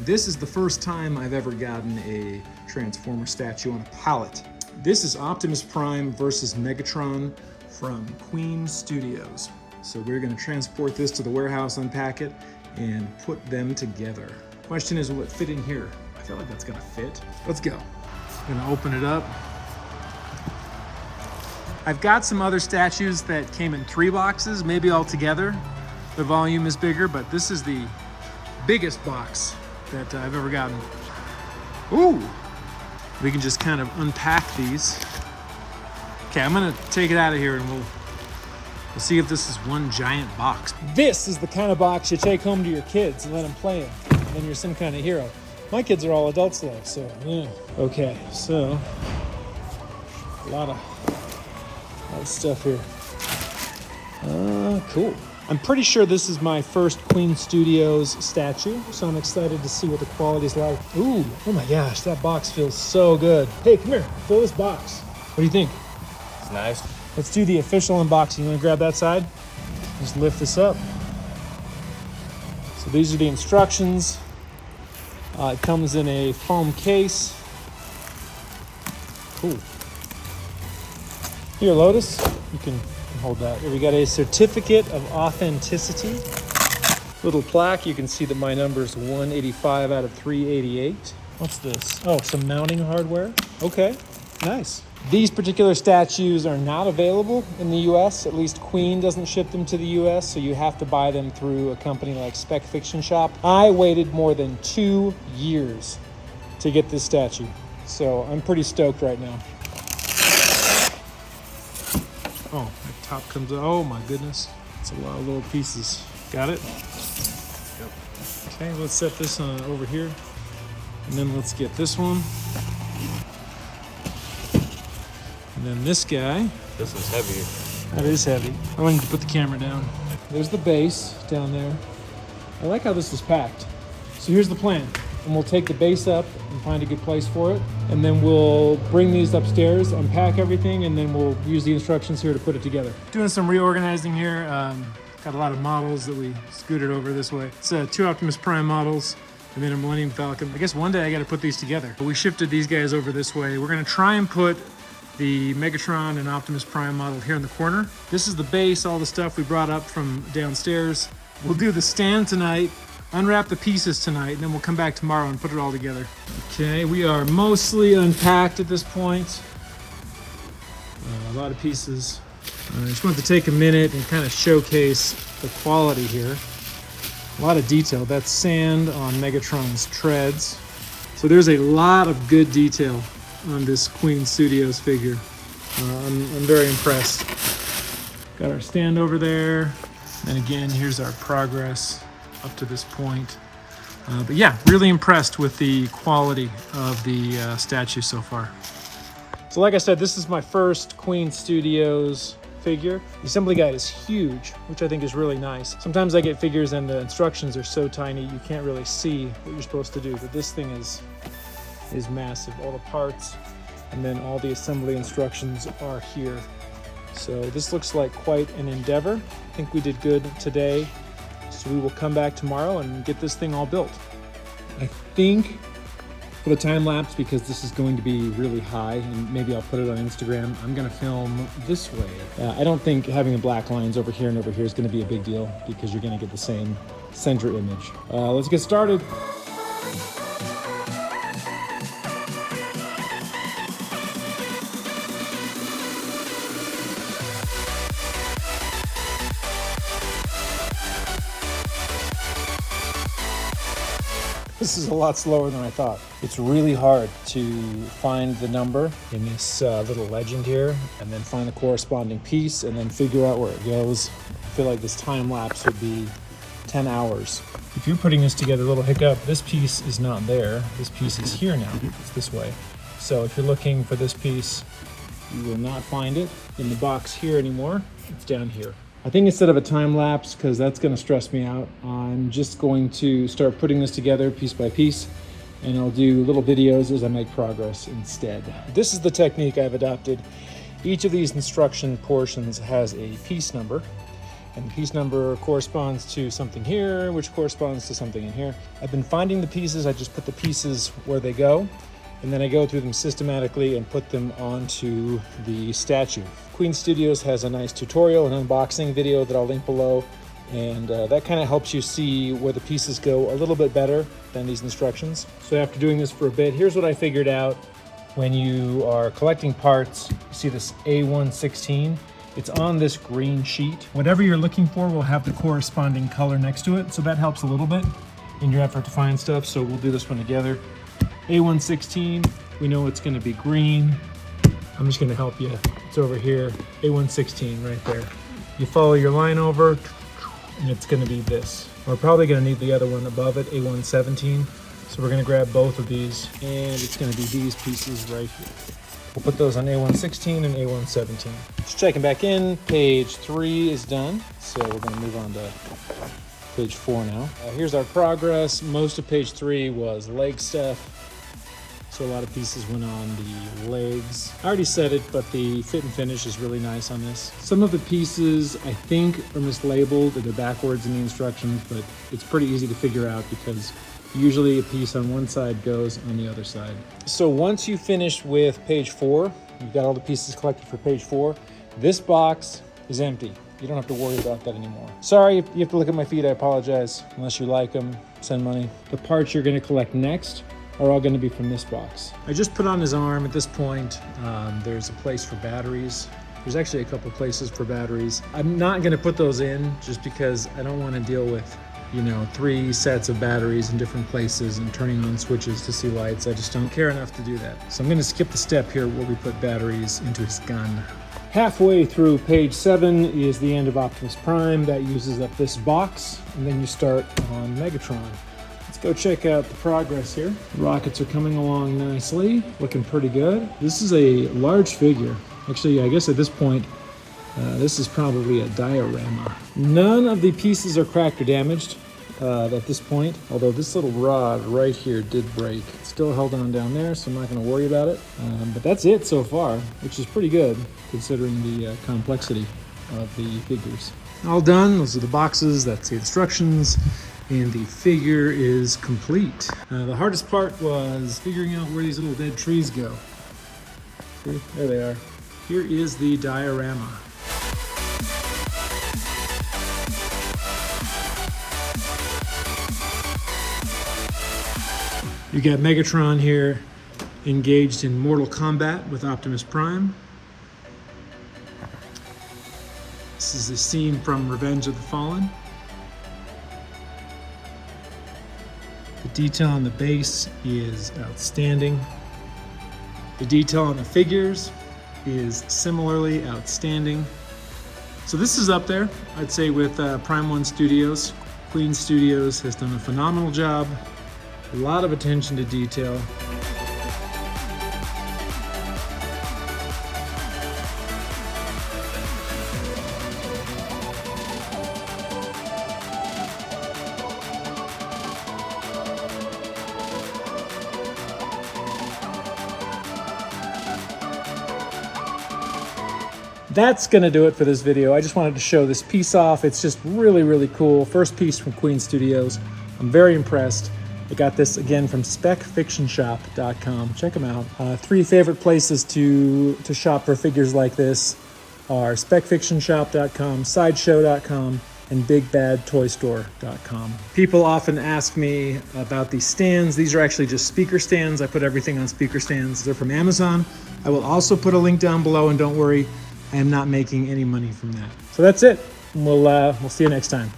This is the first time I've ever gotten a Transformer statue on a pallet. This is Optimus Prime versus Megatron from Queen Studios. So we're gonna transport this to the warehouse, unpack it, and put them together. Question is, will it fit in here? I feel like that's gonna fit. Let's go. I'm gonna open it up. I've got some other statues that came in 3 boxes, maybe all together. The volume is bigger, but this is the biggest box that I've ever gotten. Ooh! We can just kind of unpack these. Okay, I'm gonna take it out of here and we'll see if this is one giant box. This is the kind of box you take home to your kids and let them play in. And then you're some kind of hero. My kids are all adults though, so yeah. Okay, so a lot of stuff here. Cool. I'm pretty sure this is my first Queen Studios statue, so I'm excited to see what the quality's like. Ooh, oh my gosh, that box feels so good. Hey, come here, fill this box. What do you think? It's nice. Let's do the official unboxing. You wanna grab that side? Just lift this up. So these are the instructions. It comes in a foam case. Cool. Here, Lotus, you can hold that. Here we got a certificate of authenticity. Little plaque, you can see that my number is 185 out of 388. What's this? Oh, some mounting hardware. Okay, nice. These particular statues are not available in the US, at least Queen doesn't ship them to the US, so you have to buy them through a company like Spec Fiction Shop. I waited more than 2 years to get this statue, so I'm pretty stoked right now. Oh, that top comes out. Oh my goodness. It's a lot of little pieces. Got it? Yep. Okay, let's set this on over here. And then let's get this one. And then this guy. This is heavy. That is heavy. I need to put the camera down. There's the base down there. I like how this is packed. So here's the plan. And we'll take the base up and find a good place for it. And then we'll bring these upstairs, unpack everything, and then we'll use the instructions here to put it together. Doing some reorganizing here. Got a lot of models that we scooted over this way. It's 2 Optimus Prime models and then a Millennium Falcon. I guess one day I gotta put these together. But we shifted these guys over this way. We're gonna try and put the Megatron and Optimus Prime model here in the corner. This is the base, all the stuff we brought up from downstairs. We'll do the stand tonight, unwrap the pieces tonight, and then we'll come back tomorrow and put it all together. Okay, we are mostly unpacked at this point. A lot of pieces. I just wanted to take a minute and kind of showcase the quality here. A lot of detail. That's sand on Megatron's treads. So there's a lot of good detail on this Queen Studios figure. I'm very impressed. Got our stand over there. And again, here's our progress up to this point. But yeah, really impressed with the quality of the statue so far. So like I said, this is my first Queen Studios figure. The assembly guide is huge, which I think is really nice. Sometimes I get figures and the instructions are so tiny you can't really see what you're supposed to do, but this thing is massive. All the parts and then all the assembly instructions are here. So this looks like quite an endeavor. I think we did good today. So we will come back tomorrow and get this thing all built. I think for the time lapse, because this is going to be really high and maybe I'll put it on Instagram, I'm gonna film this way. I don't think having the black lines over here and over here is gonna be a big deal because you're gonna get the same center image. Let's get started. This is a lot slower than I thought. It's really hard to find the number in this little legend here and then find the corresponding piece and then figure out where it goes. I feel like this time lapse would be 10 hours. If you're putting this together, a little hiccup, this piece is not there. This piece is here now, it's this way. So if you're looking for this piece, you will not find it in the box here anymore. It's down here. I think instead of a time lapse, because that's going to stress me out, I'm just going to start putting this together piece by piece, and I'll do little videos as I make progress instead. This is the technique I've adopted. Each of these instruction portions has a piece number, And piece number corresponds to something here, which corresponds to something in here. I've been finding the pieces. I just put the pieces where they go, and then I go through them systematically and put them onto the statue. Queen Studios has a nice tutorial and unboxing video that I'll link below, and that kind of helps you see where the pieces go a little bit better than these instructions. So after doing this for a bit, here's what I figured out. When you are collecting parts, you see this A116. It's on this green sheet. Whatever you're looking for will have the corresponding color next to it, so that helps a little bit in your effort to find stuff. So we'll do this one together. A116, we know it's gonna be green. I'm just gonna help you. It's over here, A116 right there. You follow your line over, and it's gonna be this. We're probably gonna need the other one above it, A117. So we're gonna grab both of these, and it's gonna be these pieces right here. We'll put those on A116 and A117. Just checking back in, page 3 is done. So we're gonna move on to page 4 now. Here's our progress. Most of page 3 was leg stuff. So a lot of pieces went on the legs. I already said it, but the fit and finish is really nice on this. Some of the pieces I think are mislabeled, they're backwards in the instructions, but it's pretty easy to figure out because usually a piece on one side goes on the other side. So once you finish with page 4, you've got all the pieces collected for page 4, this box is empty. You don't have to worry about that anymore. Sorry, you have to look at my feet, I apologize. Unless you like them, send money. The parts you're gonna collect next are all gonna be from this box. I just put on his arm at this point. There's a place for batteries. There's actually a couple places for batteries. I'm not gonna put those in just because I don't wanna deal with 3 sets of batteries in different places and turning on switches to see lights. I just don't care enough to do that. So I'm gonna skip the step here where we put batteries into his gun. Halfway through page 7 is the end of Optimus Prime. That uses up this box, and then you start on Megatron. Let's go check out the progress here. The rockets are coming along nicely, looking pretty good. This is a large figure. Actually, I guess at this point, this is probably a diorama. None of the pieces are cracked or damaged at this point, although this little rod right here did break. It's still held on down there, so I'm not going to worry about it. But that's it so far, which is pretty good considering the complexity of the figures. All done. Those are the boxes. That's the instructions. And the figure is complete. The hardest part was figuring out where these little dead trees go. See, there they are. Here is the diorama. You got Megatron here engaged in mortal combat with Optimus Prime. This is a scene from Revenge of the Fallen. The detail on the base is outstanding. The detail on the figures is similarly outstanding. So this is up there, I'd say, with Prime 1 Studios. Queen Studios has done a phenomenal job. A lot of attention to detail. That's gonna do it for this video. I just wanted to show this piece off. It's just really, really cool. First piece from Queen Studios. I'm very impressed. I got this again from specfictionshop.com. Check them out. 3 favorite places to shop for figures like this are specfictionshop.com, sideshow.com, and bigbadtoystore.com. People often ask me about these stands. These are actually just speaker stands. I put everything on speaker stands. They're from Amazon. I will also put a link down below, and don't worry, I am not making any money from that. So that's it. We'll see you next time.